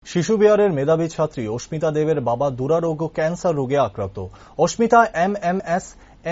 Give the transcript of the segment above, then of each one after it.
শিশু বিহারের মেধাবী ছাত্রী অস্মিতা দেবের বাবা দুরারোগ্য ক্যান্সার রোগে আক্রান্ত। অস্মিতা এমএমএস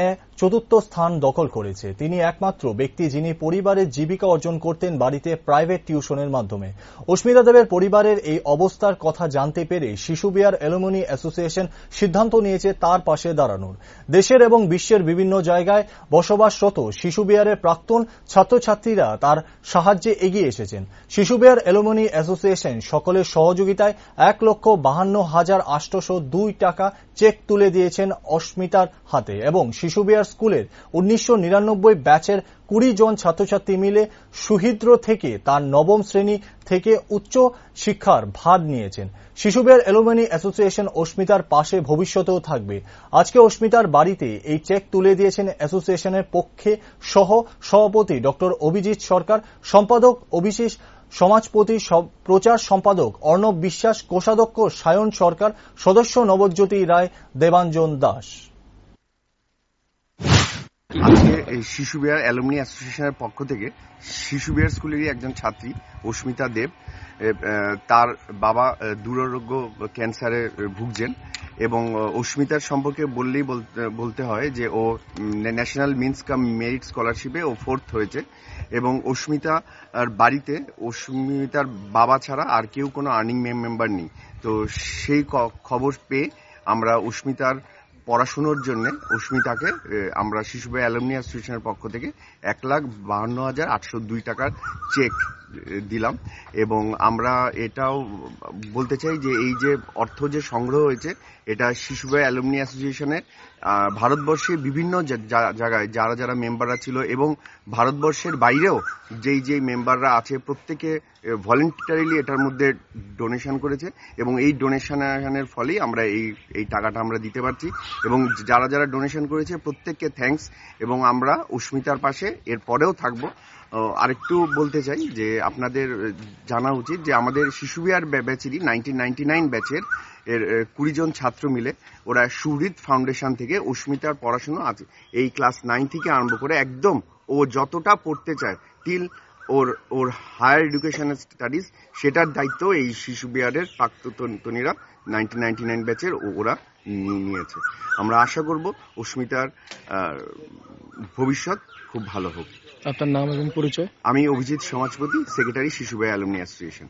এ চতুর্থ স্থান দখল করেছে। তিনি একমাত্র ব্যক্তি যিনি পরিবারের জীবিকা অর্জন করতেন বাড়িতে প্রাইভেট টিউশনের মাধ্যমে। অস্মিতা দেবের পরিবারের এই অবস্থার কথা জানতে পেরে শিশু বিহার অ্যালুমনি অ্যাসোসিয়েশন সিদ্ধান্ত নিয়েছে তার পাশে দাঁড়ানোর। দেশের এবং বিশ্বের বিভিন্ন জায়গায় বসবাসরত শিশু বিহারের প্রাক্তন ছাত্রছাত্রীরা তার সাহায্যে এগিয়ে এসেছেন। শিশু বিহার অ্যালুমনি অ্যাসোসিয়েশন সকলের সহযোগিতায় ১,৫২,৮০২ টাকা চেক তুলে দিয়েছেন অস্মিতার হাতে এবং শিশু বিহার স্কুলের ১৯৯৯ ব্যাচের ২০ জন ছাত্রছাত্রী মিলে সুহৃদ্র থেকে তার নবম শ্রেণী থেকে উচ্চ শিক্ষার ভার নিয়েছেন। শিশু বিহার অ্যালুমনি অ্যাসোসিয়েশন অস্মিতার পাশে ভবিষ্যতেও থাকবে। আজকে অস্মিতার বাড়িতে এই চেক তুলে দিয়েছেন অ্যাসোসিয়েশনের পক্ষে সহ সভাপতি ডক্টর অভিজিৎ সরকার, সম্পাদক অভিশেষ সমাজপতি, প্রচার সম্পাদক অর্ণব বিশ্বাস, কোষাধ্যক্ষ সায়ন সরকার, সদস্য নবজ্যোতি রায়, দেবাঞ্জন দাস। আজকে শিশু বিহার অ্যালুমনি অ্যাসোসিয়েশনের পক্ষ থেকে শিশু বিহার স্কুলেরই একজন ছাত্রী অস্মিতা দেব, তার বাবা দুরারোগ্য ক্যান্সারে ভুগছেন এবং অস্মিতার সম্পর্কে বললেই বলতে হয় যে ও ন্যাশনাল মিন্স কাম মেরিট স্কলারশিপে ও 4th হয়েছে এবং অস্মিতার বাড়িতে অস্মিতার বাবা ছাড়া আর কেউ কোনো আর্নিং মেম্বার নেই। তো সেই খবর পেয়ে আমরা অস্মিতার পড়াশুনোর জন্য অস্মিতাকে আমরা শিশু বিহার অ্যালুমনি অ্যাসোসিয়েশনের পক্ষ থেকে ১,৫২,৮০২ টাকার চেক দিলাম এবং আমরা এটাও বলতে চাই যে এই যে অর্থ যে সংগ্রহ হয়েছে এটা শিশু বিহার অ্যালুমনি অ্যাসোসিয়েশনের ভারতবর্ষে বিভিন্ন জায়গায় যারা যারা মেম্বাররা ছিল এবং ভারতবর্ষের বাইরেও যেই মেম্বাররা আছে প্রত্যেকে ভলেন্টারিলি এটার মধ্যে ডোনেশন করেছে এবং এই ডোনেশনের ফলেই আমরা এই টাকাটা আমরা দিতে পারছি এবং যারা যারা ডোনেশন করেছে প্রত্যেককে থ্যাঙ্কস এবং আমরা অস্মিতার পাশে এর পরেও থাকবো। আরেকটু বলতে চাই যে আপনাদের জানা উচিত যে আমাদের শিশু বিহার ব্যাচেরই 1999 ব্যাচের 20 জন ছাত্র মিলে ওরা সুহৃদ ফাউন্ডেশন থেকে অস্মিতার পড়াশোনা আছে এই ক্লাস 9 থেকে আরম্ভ করে একদম ও যতটা পড়তে চায় টিল ওর হায়ার এডুকেশন স্টাডিজ সেটার দায়িত্ব এই শিশু বিহারের প্রাক্তনীরা 1999 ব্যাচের ওরা নিয়েছে। আমরা আশা করব অস্মিতার ভবিষ্যৎ খুব ভালো হোক। আপনার নাম এবং পরিচয়? আমি অভিজিৎ সমাজপতি, সেক্রেটারি শিশু বিহার অ্যালুমনি অ্যাসোসিয়েশন।